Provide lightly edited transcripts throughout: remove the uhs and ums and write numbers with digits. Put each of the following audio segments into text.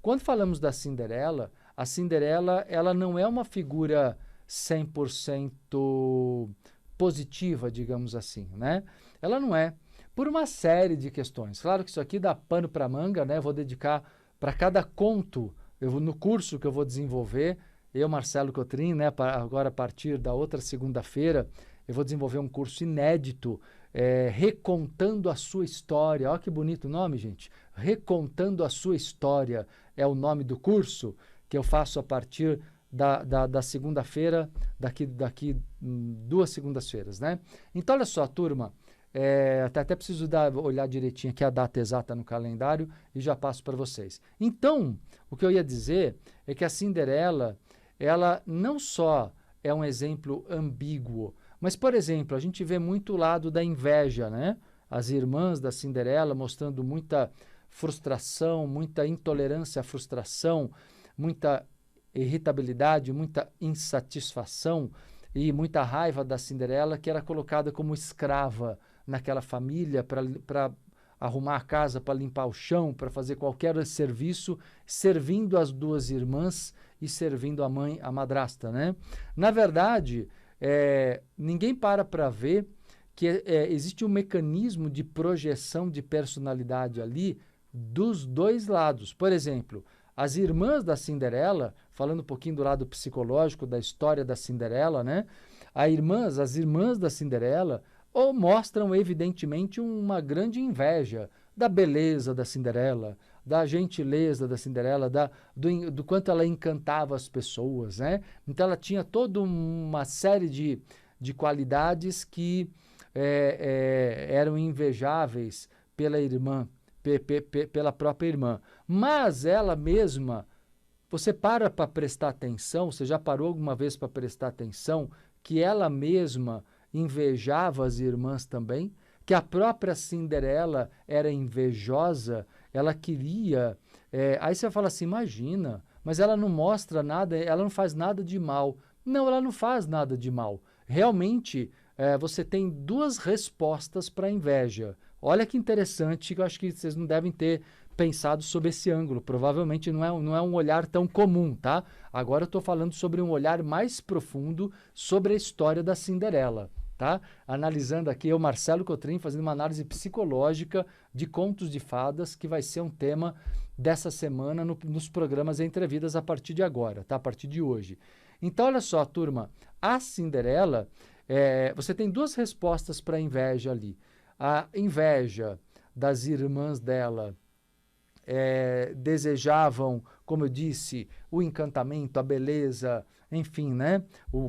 Quando falamos da Cinderela, a Cinderela ela não é uma figura 100% positiva, digamos assim, né? Ela não é, por uma série de questões. Claro que isso aqui dá pano para manga, né? Vou dedicar para cada conto, no curso que eu vou desenvolver, eu, Marcelo Cotrim, né? Agora a partir da outra segunda-feira, eu vou desenvolver um curso inédito, recontando a sua história. Olha que bonito o nome, gente. Recontando a sua história é o nome do curso que eu faço a partir da segunda-feira, daqui 2 segundas-feiras, né? Então, olha só, turma, até preciso olhar direitinho aqui a data exata no calendário e já passo para vocês. Então, o que eu ia dizer é que a Cinderela, ela não só é um exemplo ambíguo, mas, por exemplo, a gente vê muito o lado da inveja, né? As irmãs da Cinderela mostrando muita frustração, muita intolerância à frustração, muita irritabilidade, muita insatisfação e muita raiva da Cinderela, que era colocada como escrava naquela família para arrumar a casa, para limpar o chão, para fazer qualquer serviço, servindo as 2 irmãs e servindo a mãe, a madrasta, né? Na verdade, ninguém para ver que existe um mecanismo de projeção de personalidade ali dos 2 lados. Por exemplo, as irmãs da Cinderela, falando um pouquinho do lado psicológico da história da Cinderela, né? As irmãs da Cinderela ou mostram evidentemente uma grande inveja da beleza da Cinderela, da gentileza da Cinderela, do quanto ela encantava as pessoas, né? Então ela tinha toda uma série de qualidades que eram invejáveis pela irmã, pela própria irmã. Mas ela mesma, você para prestar atenção, você já parou alguma vez para prestar atenção que ela mesma invejava as irmãs também? Que a própria Cinderela era invejosa, ela queria... aí você fala assim, imagina, mas ela não mostra nada, ela não faz nada de mal. Não, ela não faz nada de mal. Realmente, você tem 2 respostas para a inveja. Olha que interessante, que eu acho que vocês não devem ter pensado sobre esse ângulo. Provavelmente não é um olhar tão comum, tá? Agora eu estou falando sobre um olhar mais profundo sobre a história da Cinderela, tá? Analisando aqui eu, Marcelo Cotrim, fazendo uma análise psicológica de contos de fadas, que vai ser um tema dessa semana nos programas Entre Vidas a partir de agora, tá? A partir de hoje. Então, olha só, turma, a Cinderela, você tem 2 respostas para a inveja ali. A inveja das irmãs dela desejavam, como eu disse, o encantamento, a beleza, enfim, né?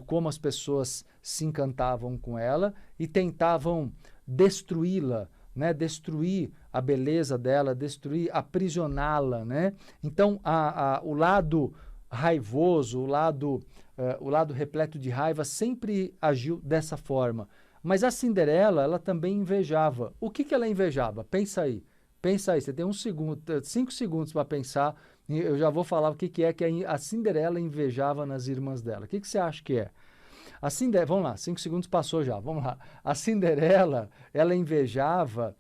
Como as pessoas se encantavam com ela e tentavam destruí-la, né? Destruir a beleza dela, aprisioná-la, né? Então, o lado raivoso, o lado repleto de raiva sempre agiu dessa forma. Mas a Cinderela, ela também invejava. O que ela invejava? Pensa aí, você tem 5 segundos para pensar, e eu já vou falar o que é que a Cinderela invejava nas irmãs dela. O que você acha que é? Vamos lá, 5 segundos passou já, vamos lá. A Cinderela, ela invejava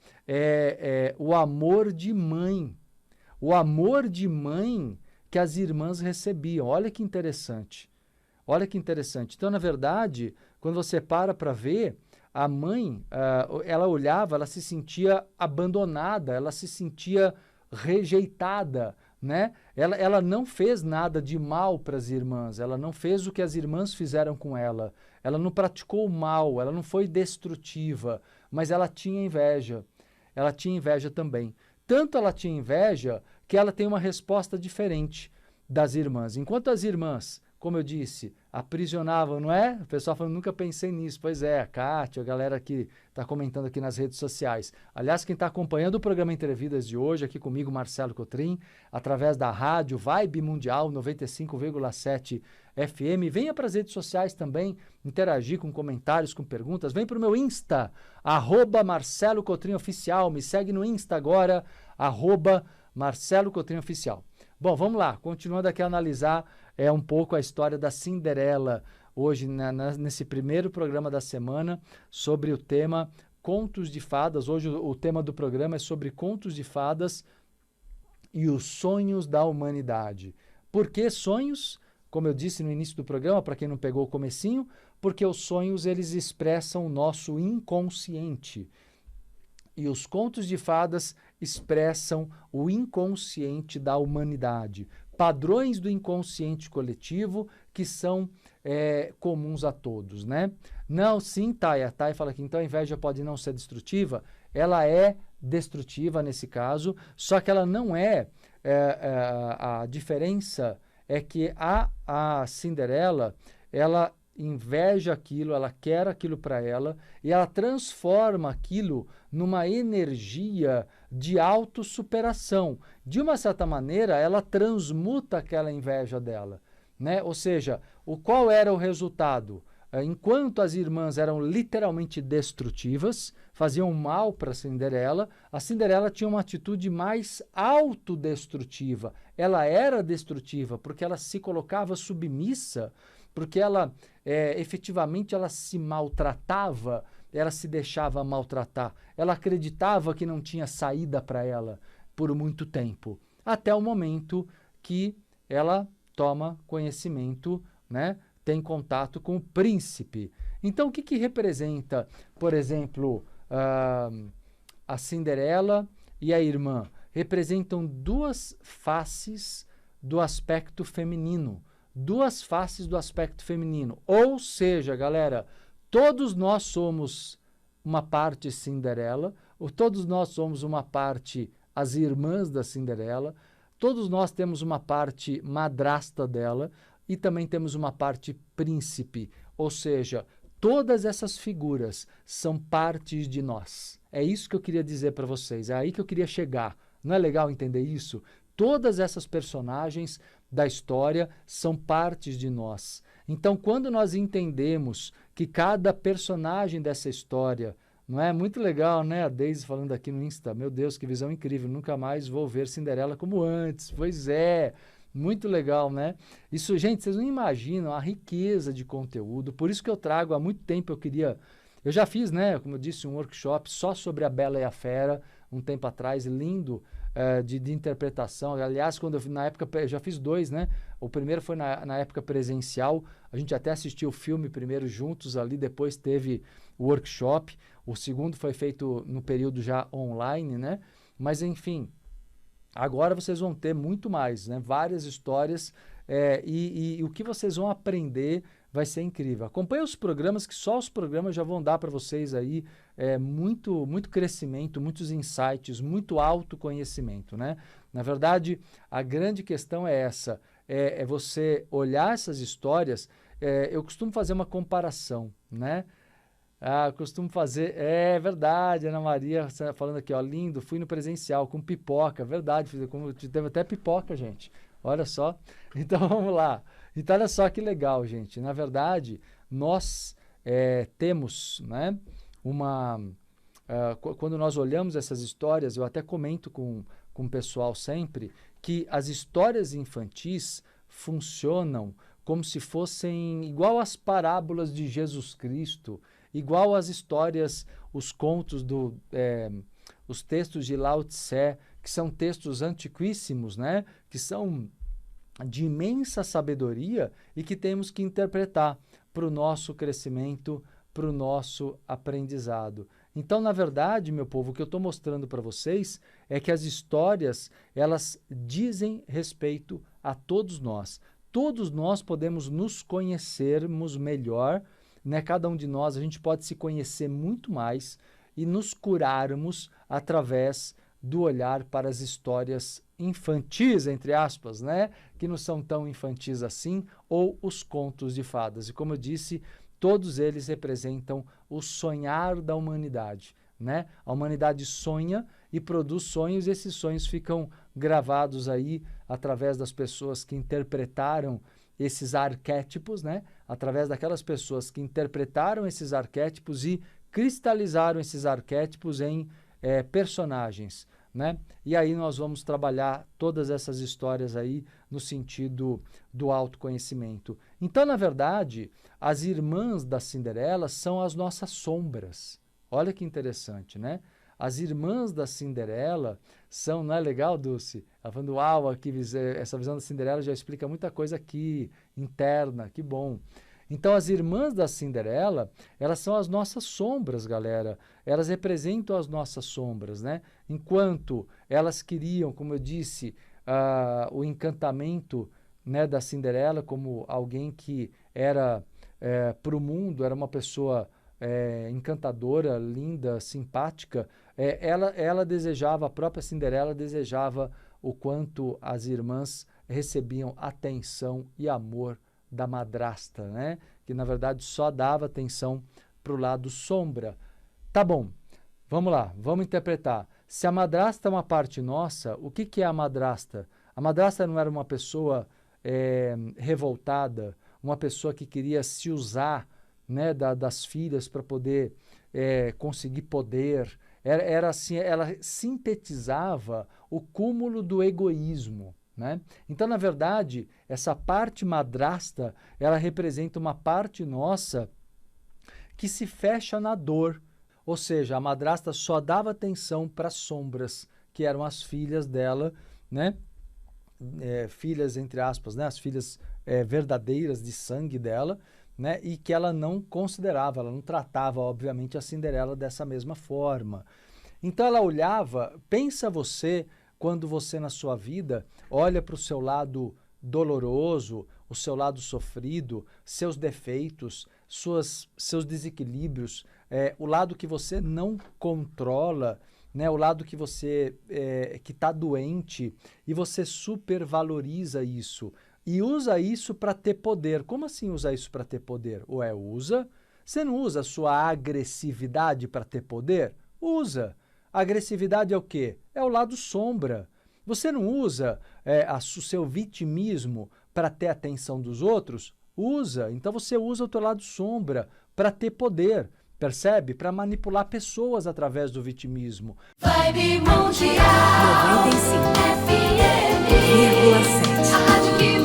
o amor de mãe. O amor de mãe que as irmãs recebiam. Olha que interessante. Olha que interessante. Então, na verdade, quando você para ver, a mãe, ela olhava, ela se sentia abandonada, ela se sentia rejeitada, né? Ela não fez nada de mal para as irmãs, ela não fez o que as irmãs fizeram com ela, ela não praticou o mal, ela não foi destrutiva, mas ela tinha inveja também. Tanto ela tinha inveja que ela tem uma resposta diferente das irmãs. Enquanto as irmãs, como eu disse, aprisionavam, não é? O pessoal falando, nunca pensei nisso. Pois é, a Kátia, a galera que está comentando aqui nas redes sociais. Aliás, quem está acompanhando o programa Entrevidas de hoje, aqui comigo, Marcelo Cotrim, através da rádio Vibe Mundial 95,7 FM. Venha para as redes sociais também, interagir com comentários, com perguntas. Vem para o meu Insta, @Marcelo Cotrim Oficial. Me segue no Insta agora, @Marcelo Cotrim Oficial. Bom, vamos lá, continuando aqui a analisar um pouco a história da Cinderela, hoje nesse primeiro programa da semana, sobre o tema Contos de Fadas. Hoje o tema do programa é sobre contos de fadas e os sonhos da humanidade. Por que sonhos? Como eu disse no início do programa, para quem não pegou o comecinho, porque os sonhos eles expressam o nosso inconsciente. E os contos de fadas expressam o inconsciente da humanidade. Padrões do inconsciente coletivo que são comuns a todos, né? Não, sim, Thay. A Thay fala que então a inveja pode não ser destrutiva. Ela é destrutiva nesse caso, só que ela não a diferença é que a Cinderela, ela inveja aquilo, ela quer aquilo para ela e ela transforma aquilo numa energia de autossuperação. De uma certa maneira, ela transmuta aquela inveja dela, né? Ou seja, qual era o resultado? Enquanto as irmãs eram literalmente destrutivas, faziam mal para a Cinderela tinha uma atitude mais autodestrutiva. Ela era destrutiva porque ela se colocava submissa, porque ela efetivamente ela se maltratava, ela se deixava maltratar. Ela acreditava que não tinha saída para ela por muito tempo, até o momento que ela toma conhecimento, né? Tem contato com o príncipe. Então, o que representa, por exemplo, a Cinderela e a irmã? Representam duas faces do aspecto feminino. Duas faces do aspecto feminino. Ou seja, galera, todos nós somos uma parte Cinderela, ou todos nós somos uma parte as irmãs da Cinderela, todos nós temos uma parte madrasta dela, e também temos uma parte príncipe, ou seja, todas essas figuras são partes de nós. É isso que eu queria dizer para vocês, é aí que eu queria chegar. Não é legal entender isso? Todas essas personagens da história são partes de nós. Então, quando nós entendemos que cada personagem dessa história, não é muito legal, né? A Daisy falando aqui no Insta, meu Deus, que visão incrível, nunca mais vou ver Cinderela como antes. Pois é. Muito legal, né? Isso, gente, vocês não imaginam a riqueza de conteúdo. Por isso que eu trago, há muito tempo eu já fiz, né, como eu disse, um workshop só sobre a Bela e a Fera, um tempo atrás, lindo, de interpretação. Aliás, na época, eu já fiz dois, né? O primeiro foi na época presencial, a gente até assistiu o filme primeiro juntos ali, depois teve o workshop. O segundo foi feito no período já online, né? Mas, enfim, agora vocês vão ter muito mais, né? Várias histórias e o que vocês vão aprender vai ser incrível. Acompanhe os programas, que só os programas já vão dar para vocês aí muito, muito crescimento, muitos insights, muito autoconhecimento, né? Na verdade, a grande questão é essa, é você olhar essas histórias. Eu costumo fazer uma comparação, né? Eu costumo fazer, é verdade, Ana Maria falando aqui, ó, lindo, fui no presencial com pipoca, verdade, teve até pipoca, gente, olha só. Então vamos lá. Então olha só que legal, gente. Na verdade, nós temos, né, quando nós olhamos essas histórias, eu até comento com o pessoal sempre, que as histórias infantis funcionam como se fossem igual às parábolas de Jesus Cristo, igual às histórias, os contos os textos de Lao Tse, que são textos antiquíssimos, né? Que são de imensa sabedoria e que temos que interpretar para o nosso crescimento, para o nosso aprendizado. Então, na verdade, meu povo, o que eu estou mostrando para vocês é que as histórias, elas dizem respeito a todos nós. Todos nós podemos nos conhecermos melhor, né? Cada um de nós, a gente pode se conhecer muito mais e nos curarmos através do olhar para as histórias infantis, entre aspas, né? Que não são tão infantis assim, ou os contos de fadas. E como eu disse, todos eles representam o sonhar da humanidade, né? A humanidade sonha e produz sonhos, e esses sonhos ficam gravados aí através das pessoas que interpretaram esses arquétipos, né? Através daquelas pessoas que interpretaram esses arquétipos e cristalizaram esses arquétipos em personagens, né? E aí nós vamos trabalhar todas essas histórias aí no sentido do autoconhecimento. Então, na verdade, as irmãs da Cinderela são as nossas sombras. Olha que interessante, né? As irmãs da Cinderela são, não é legal, Dulce? Ela falando, uau, aqui, essa visão da Cinderela já explica muita coisa aqui, interna, que bom. Então, as irmãs da Cinderela, elas são as nossas sombras, galera. Elas representam as nossas sombras, né? Enquanto elas queriam, como eu disse, o encantamento, né, da Cinderela como alguém que era, para o mundo, era uma pessoa encantadora, linda, simpática, ela desejava, a própria Cinderela desejava o quanto as irmãs recebiam atenção e amor da madrasta, né? Que na verdade só dava atenção para o lado sombra. Tá bom, vamos lá, vamos interpretar. Se a madrasta é uma parte nossa, o que é a madrasta? A madrasta não era uma pessoa revoltada, uma pessoa que queria se usar, né, das filhas para poder conseguir poder. Era assim, ela sintetizava o cúmulo do egoísmo, né? Então, na verdade, essa parte madrasta, ela representa uma parte nossa que se fecha na dor. Ou seja, a madrasta só dava atenção para as sombras, que eram as filhas dela, né? Filhas, entre aspas, né? As filhas verdadeiras de sangue dela, né? E que ela não considerava, ela não tratava, obviamente, a Cinderela dessa mesma forma. Então, ela olhava, pensa você, quando você na sua vida olha para o seu lado doloroso, o seu lado sofrido, seus defeitos, seus desequilíbrios, o lado que você não controla, né, o lado que você que está doente, e você supervaloriza isso e usa isso para ter poder. Como assim usar isso para ter poder? Usa. Você não usa a sua agressividade para ter poder? Usa. A agressividade é o quê? É o lado sombra. Você não usa o seu vitimismo para ter a atenção dos outros? Usa. Então você usa o teu lado sombra para ter poder, percebe? Para manipular pessoas através do vitimismo. Vibe Mundial 95,7.